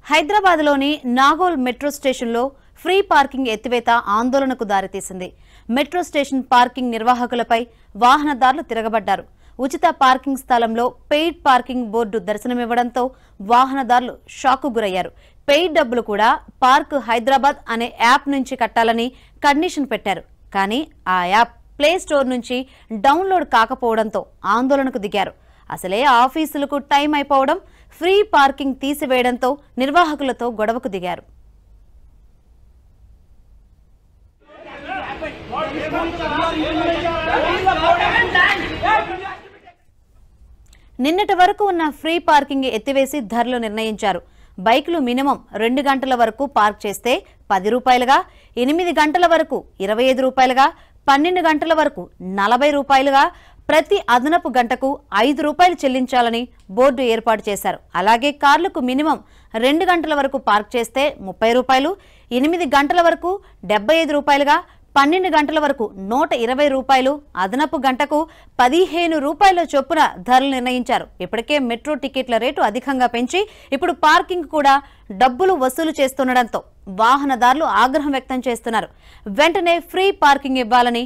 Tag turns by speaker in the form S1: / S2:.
S1: హైదరాబాద్లోని నాగోల్ మెట్రో స్టేషన్లో free parking ఎత్తివేత ఆందోళనకు దారితీసింది. మెట్రో స్టేషన్ పార్కింగ్ నిర్వాహకులపై వాహనదారులు తిరగబడ్డారు. ఉచిత పార్కింగ్ స్థలంలో పెయిడ్ పార్కింగ్ బోర్డు దర్శనమివ్వడంతో వాహనదారులు షాక్కు గురయ్యారు. పెయిడ్ డబ్బులు కూడా పార్క్ హైదరాబాద్ అనే యాప్ నుంచి కట్టాలని కండిషన్ పెట్టారు. కానీ ఆ యాప్ ప్లే స్టోర్ నుంచి డౌన్లోడ్ కాకపోవడంతో ఆందోళనకు దిగారు. అసలే ఆఫీసులకు టైం అయిపోవడం, ఫ్రీ పార్కింగ్ తీసివేయడంతో నిర్వాహకులతో గొడవకు దిగారు. నిన్నటి వరకు ఉన్న ఫ్రీ పార్కింగ్ ఎత్తివేసి ధరలు నిర్ణయించారు. బైకులు మినిమం 2 గంటల వరకు పార్క్ చేస్తే 10 రూపాయలుగా, 8 గంటల వరకు 25 రూపాయలుగా, 12 గంటల వరకు 40 రూపాయలుగా, ప్రతి అదనపు గంటకు 5 రూపాయలు చెల్లించాలని బోర్డు ఏర్పాటు చేశారు. అలాగే కార్లకు మినిమం 2 గంటల వరకు పార్క్ చేస్తే 30 రూపాయలు, 8 గంటల వరకు 75 రూపాయలుగా, 12 గంటల వరకు 120 రూపాయలు, అదనపు గంటకు 15 రూపాయల చొప్పున ధరలు నిర్ణయించారు. ఇప్పటికే మెట్రో టికెట్ల రేటు అధికంగా పెంచి ఇప్పుడు పార్కింగ్ కూడా డబ్బులు వసూలు చేస్తుండటంతో వాహనదారులు ఆగ్రహం వ్యక్తం చేస్తున్నారు. వెంటనే ఫ్రీ పార్కింగ్ ఇవ్వాలని